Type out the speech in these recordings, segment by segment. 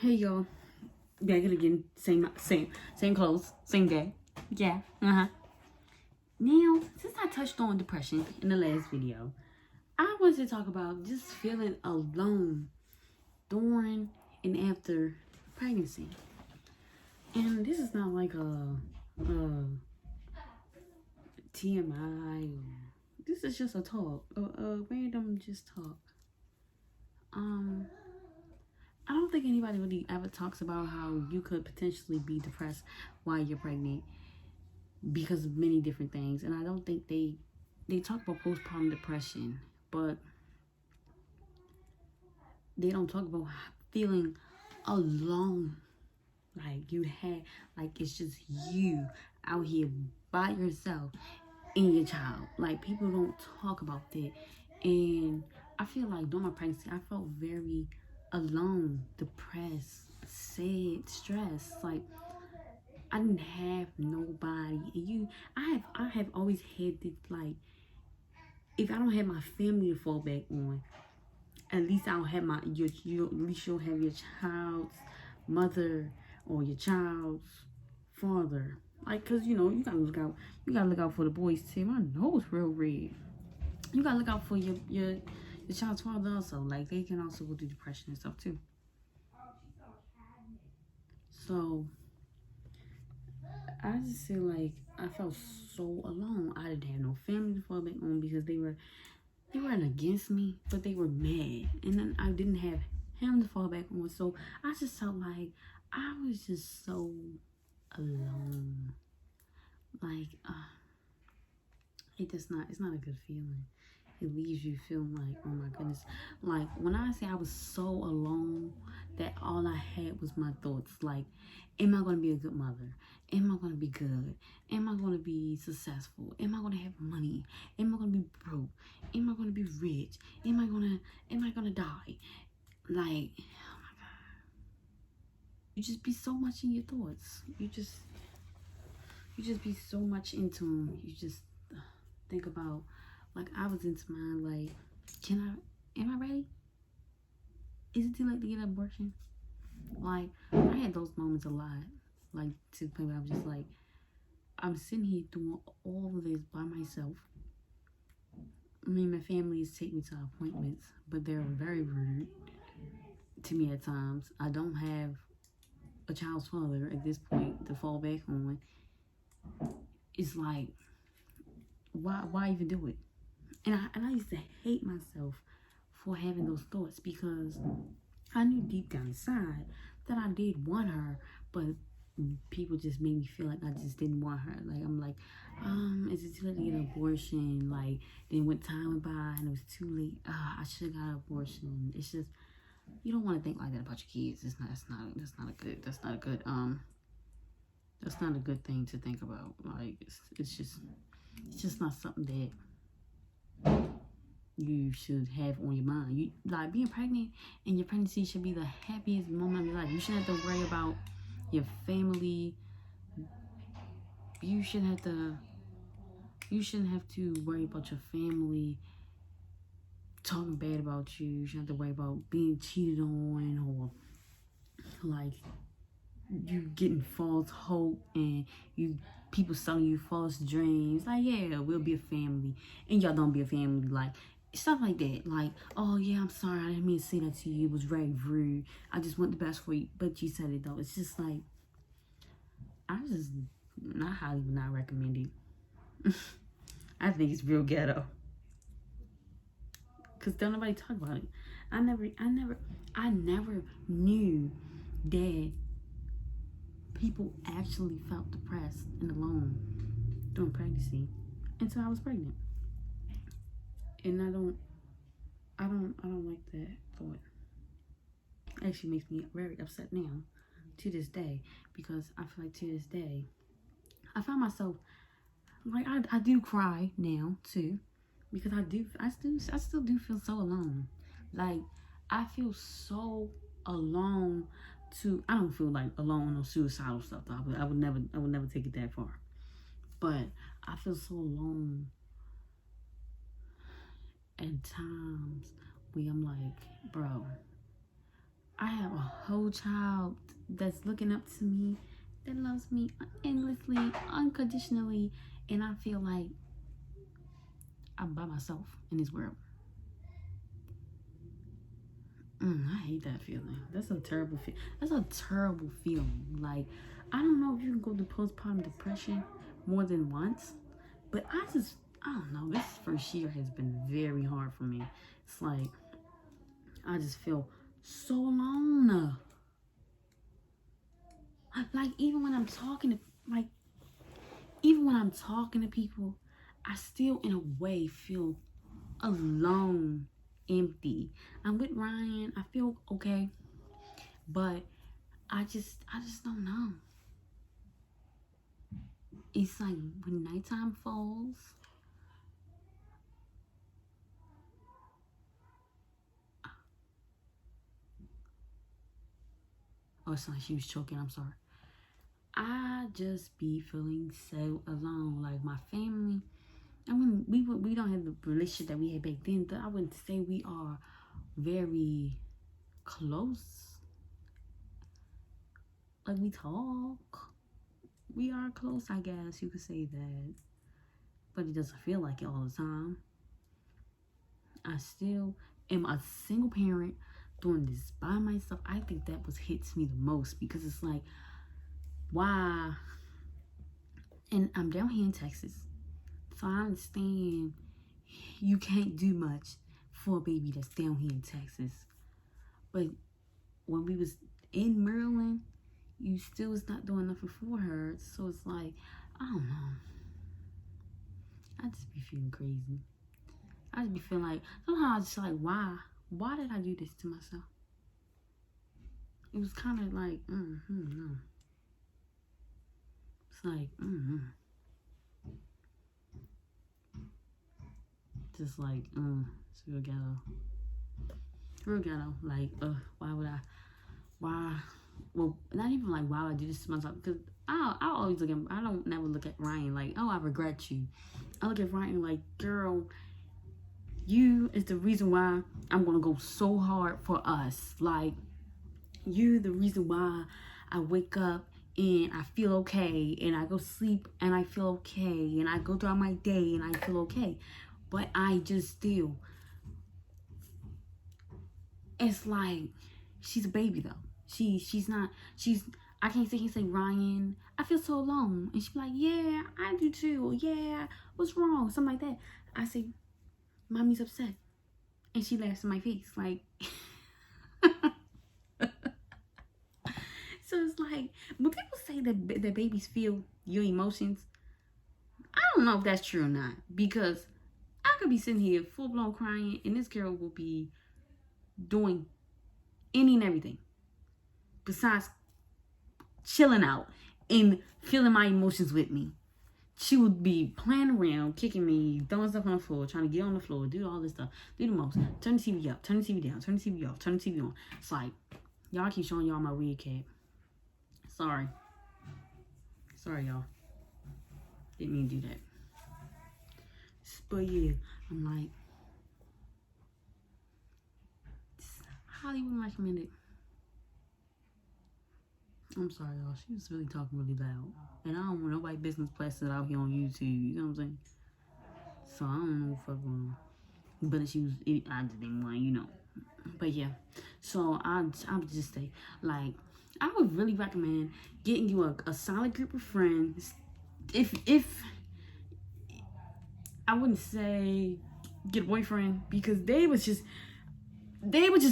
Hey y'all, back again. Same clothes, same day. Yeah. Now, since I touched on depression in the last video, I wanted to talk about just feeling alone during and after pregnancy. And this is not like a TMI. This is just a talk, a random just talk. I don't think anybody really ever talks about how you could potentially be depressed while you're pregnant because of many different things. And I don't think they talk about postpartum depression, but they don't talk about feeling alone. Like it's just you out here by yourself and your child. Like people don't talk about that. And I feel like during my pregnancy, I felt very alone, depressed, sad, stressed. Like I didn't have nobody. And I have always had this, like, if I don't have my family to fall back on, at least I'll have at least you'll have your child's mother or your child's father. Like, cause you gotta look out for the boys too. My nose real red. You gotta look out for your child's father also. Like they can also go through depression and stuff too. So I just feel like I felt so alone. I didn't have no family to fall back on because they weren't against me, but they were mad. And then I didn't have him to fall back on. So I just felt like I was just so alone. Like, it's not a good feeling. It leaves you feeling like, oh my goodness. Like, when I say I was so alone, that all I had was my thoughts. Like, am I going to be a good mother? Am I going to be good? Am I going to be successful? Am I going to have money? Am I going to be broke? Am I going to be rich? Am I going to die? Like, oh my God. You just be so much in your thoughts. You just be so much into them. You just think about, like, I was into mine, like, am I ready? Is it too late to get an abortion? Like, I had those moments a lot. Like, to the point where I was just like, I'm sitting here doing all of this by myself. I mean, my family is taking me to appointments, but they're very rude to me at times. I don't have a child's father at this point to fall back on. It's like, why even do it? And I used to hate myself for having those thoughts because I knew deep down inside that I did want her, but people just made me feel like I just didn't want her. Like, I'm like, is it too late to get an abortion? Like, then when time went by and it was too late, I should have got an abortion. It's just, you don't want to think like that about your kids. That's not a good thing to think about. Like, it's just not something that you should have on your mind. You like being pregnant, and your pregnancy should be the happiest moment of your life. You shouldn't have to worry about your family. You shouldn't have to worry about your family talking bad about you. You shouldn't have to worry about being cheated on, or like you getting false hope and people selling you false dreams. Like, yeah, we'll be a family, and y'all don't be a family. Like, stuff like that. Like, oh yeah, I'm sorry, I didn't mean to say that to you. It was very rude. I just want the best for you, but you said it though. It's just like, I just highly would not recommend it. I think it's real ghetto. Cause don't nobody talk about it. I never knew that people actually felt depressed and alone during pregnancy until I was pregnant. And I don't like that thought. It actually makes me very upset now, to this day, because I feel like to this day, I find myself, like, I do cry now too, because I still do feel so alone. Like, I feel so alone I don't feel like alone or suicidal stuff though. I would never take it that far. But I feel so alone at times where I'm like, bro, I have a whole child that's looking up to me, that loves me endlessly, unconditionally, and I feel like I'm by myself in this world. I hate that feeling. That's a terrible feel. That's a terrible feeling. Like, I don't know if you can go through postpartum depression more than once, but I don't know. This first year has been very hard for me. It's like, I just feel so alone. Like, even when I'm talking to people, I still, in a way, feel alone, empty. I'm with Ryan. I feel okay, but I just don't know. It's like when nighttime falls. Oh, it's not. She was choking. I'm sorry. I just be feeling so alone. Like my family. I mean, we don't have the relationship that we had back then. But I wouldn't say we are very close. Like we talk. We are close, I guess you could say that. But it doesn't feel like it all the time. I still am a single parent doing this by myself. I think that was hits me the most because it's like, why? And I'm down here in Texas, so I understand you can't do much for a baby that's down here in Texas. But when we was in Maryland, you still was not doing nothing for her. So it's like, I don't know. I just be feeling crazy. I just be feeling like, somehow I just like, why? Why did I do this to myself? It was kind of like, no. It's like, just like, it's real ghetto. Real ghetto. Like, why would I, why, well, not even like, why would I do this to myself? Because I always look at, I don't never look at Ryan like, oh, I regret you. I look at Ryan like, girl, you is the reason why I'm gonna go so hard for us. Like, you the reason why I wake up and I feel okay, and I go sleep and I feel okay, and I go throughout my day and I feel okay. But I just still, it's like, she's a baby though. She's not, I can't sit here and say, Ryan, I feel so alone. And she be like, yeah, I do too. Yeah, what's wrong? Something like that. I say, mommy's upset. And she laughs in my face. Like, so it's like, when people say that babies feel your emotions, I don't know if that's true or not. Because I could be sitting here full blown crying, and this girl will be doing any and everything besides chilling out and feeling my emotions with me. She would be playing around, kicking me, throwing stuff on the floor, trying to get on the floor, do all this stuff, do the most. Turn the TV up, turn the TV down, turn the TV off, turn the TV on. It's like, y'all keep showing y'all my weird cat. Sorry, y'all. Didn't mean to do that. But yeah, I'm like, highly wouldn't recommend it. I'm sorry, y'all. She was really talking really loud. And I don't want nobody business blasted out here on YouTube. You know what I'm saying? So I don't know what fuck going on. But I just didn't want, you know. But yeah. So I would just say, like, I would really recommend getting you a solid group of friends. If I wouldn't say get a boyfriend, because they were just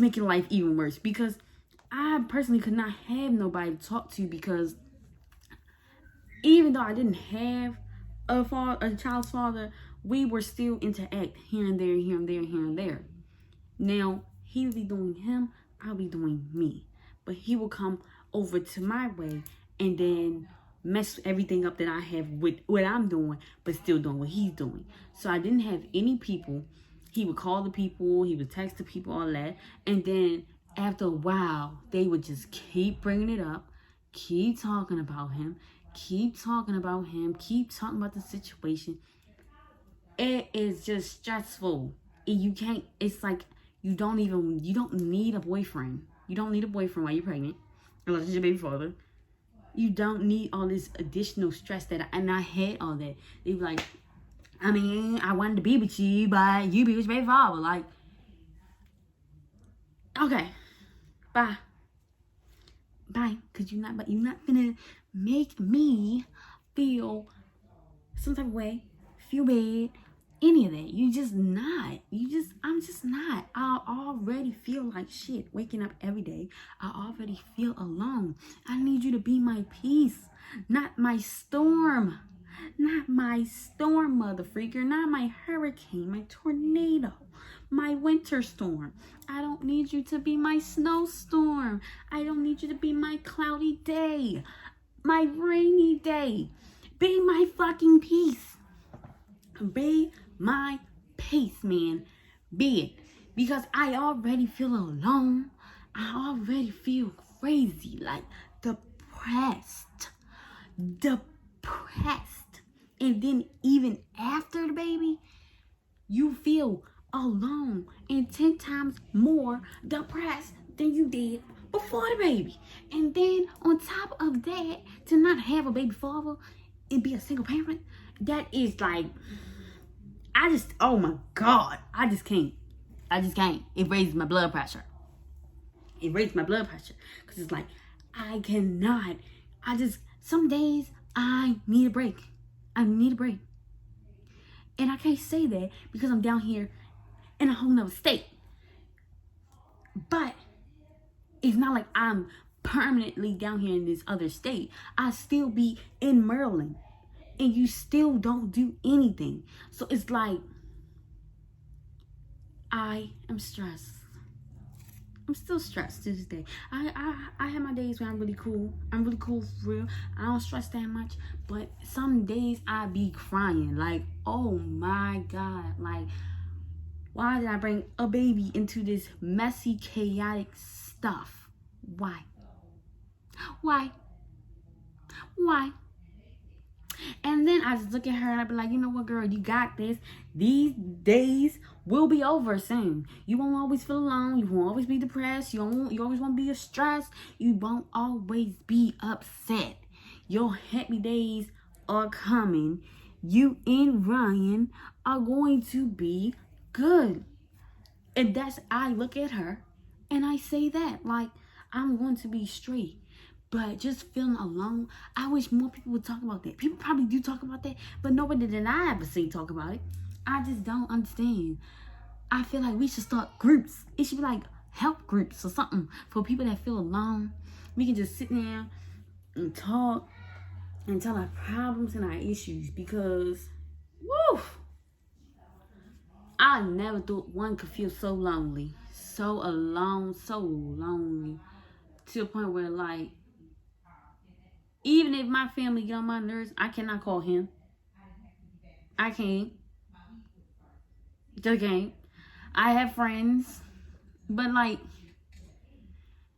making life even worse. Because I personally could not have nobody to talk to, because even though I didn't have a child's father, we were still interact here and there, here and there, here and there. Now, he would be doing him, I'll be doing me. But he will come over to my way and then mess everything up that I have with what I'm doing, but still doing what he's doing. So I didn't have any people. He would call the people, he would text the people, all that. And then after a while, they would just keep bringing it up, keep talking about him, keep talking about the situation. It is just stressful. You can't, it's like, you don't need a boyfriend. You don't need a boyfriend while you're pregnant, unless it's your baby father. You don't need all this additional stress and I had all that. They be like, I mean, I wanted to be with you, but you be with your baby father. Like, okay, bye. Bye. Cause you're not gonna make me feel some type of way, feel bad, any of that. I'm just not. I already feel like shit waking up every day. I already feel alone. I need you to be my peace, not my storm. Not my storm, mother freaker. Not my hurricane, my tornado, my winter storm. I don't need you to be my snowstorm. I don't need you to be my cloudy day, my rainy day. Be my fucking peace. Be my peace, man. Be it. Because I already feel alone. I already feel crazy, like depressed. And then even after the baby, you feel alone and 10 times more depressed than you did before the baby. And then on top of that, to not have a baby father and be a single parent, that is like, oh my God, I just can't. It raises my blood pressure. Because it's like, I cannot. Some days I need a break. And I can't say that because I'm down here in a whole nother state. But it's not like I'm permanently down here in this other state. I still be in Maryland. And you still don't do anything. So it's like, I am stressed. I'm still stressed to this day. I have my days where I'm really cool. I'm really cool for real. I don't stress that much. But some days I be crying. Like, oh my God. Like, why did I bring a baby into this messy, chaotic stuff? Why? And then I just look at her and I be like, you know what, girl, you got this. These days will be over soon. You won't always feel alone. You won't always be depressed. You always won't be stressed. You won't always be upset. Your happy days are coming. You and Ryan are going to be good. And I look at her and I say that, like, I'm going to be straight. But just feeling alone, I wish more people would talk about that. People probably do talk about that, but nobody that I ever see talk about it. I just don't understand. I feel like we should start groups. It should be like help groups or something for people that feel alone. We can just sit down and talk and tell our problems and our issues because, woo, I never thought one could feel so lonely, so alone, so lonely, to a point where, like, even if my family get on my nerves, I cannot call him. I can't. Just can't. I have friends. But, like,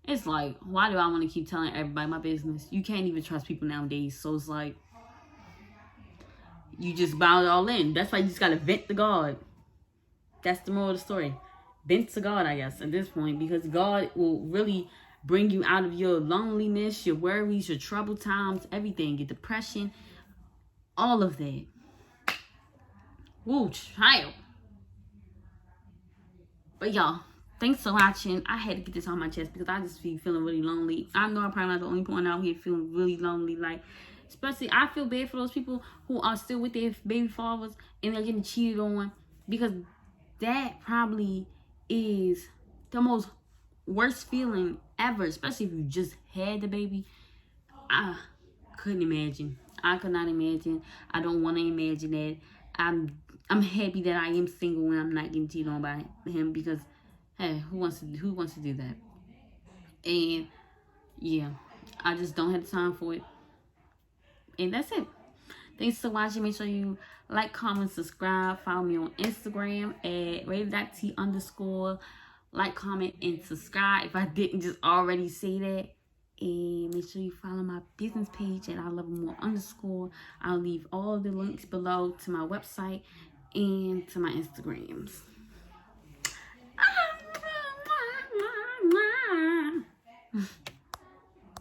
it's like, why do I want to keep telling everybody my business? You can't even trust people nowadays. So it's like, you just bow it all in. That's why you just got to vent to God. That's the moral of the story. Vent to God, I guess, at this point. Because God will really bring you out of your loneliness, your worries, your troubled times, everything, your depression, all of that. Woo, child. But y'all, thanks for watching. I had to get this on my chest because I just be feeling really lonely. I know I'm probably not the only one out here feeling really lonely. Like, especially, I feel bad for those people who are still with their baby fathers and they're getting cheated on, because that probably is the most worst feeling ever, especially if you just had the baby. I couldn't imagine. I could not imagine. I don't want to imagine that. I'm happy that I am single and I'm not getting cheated on by him, because hey, who wants to do that? And yeah, I just don't have the time for it. And that's it. Thanks for watching. Make sure you like, comment, subscribe. Follow me on Instagram at rated.t_. Like, comment, and subscribe if I didn't just already say that. And make sure you follow my business page at @ilovemore_. I'll leave all the links below to my website and to my Instagrams.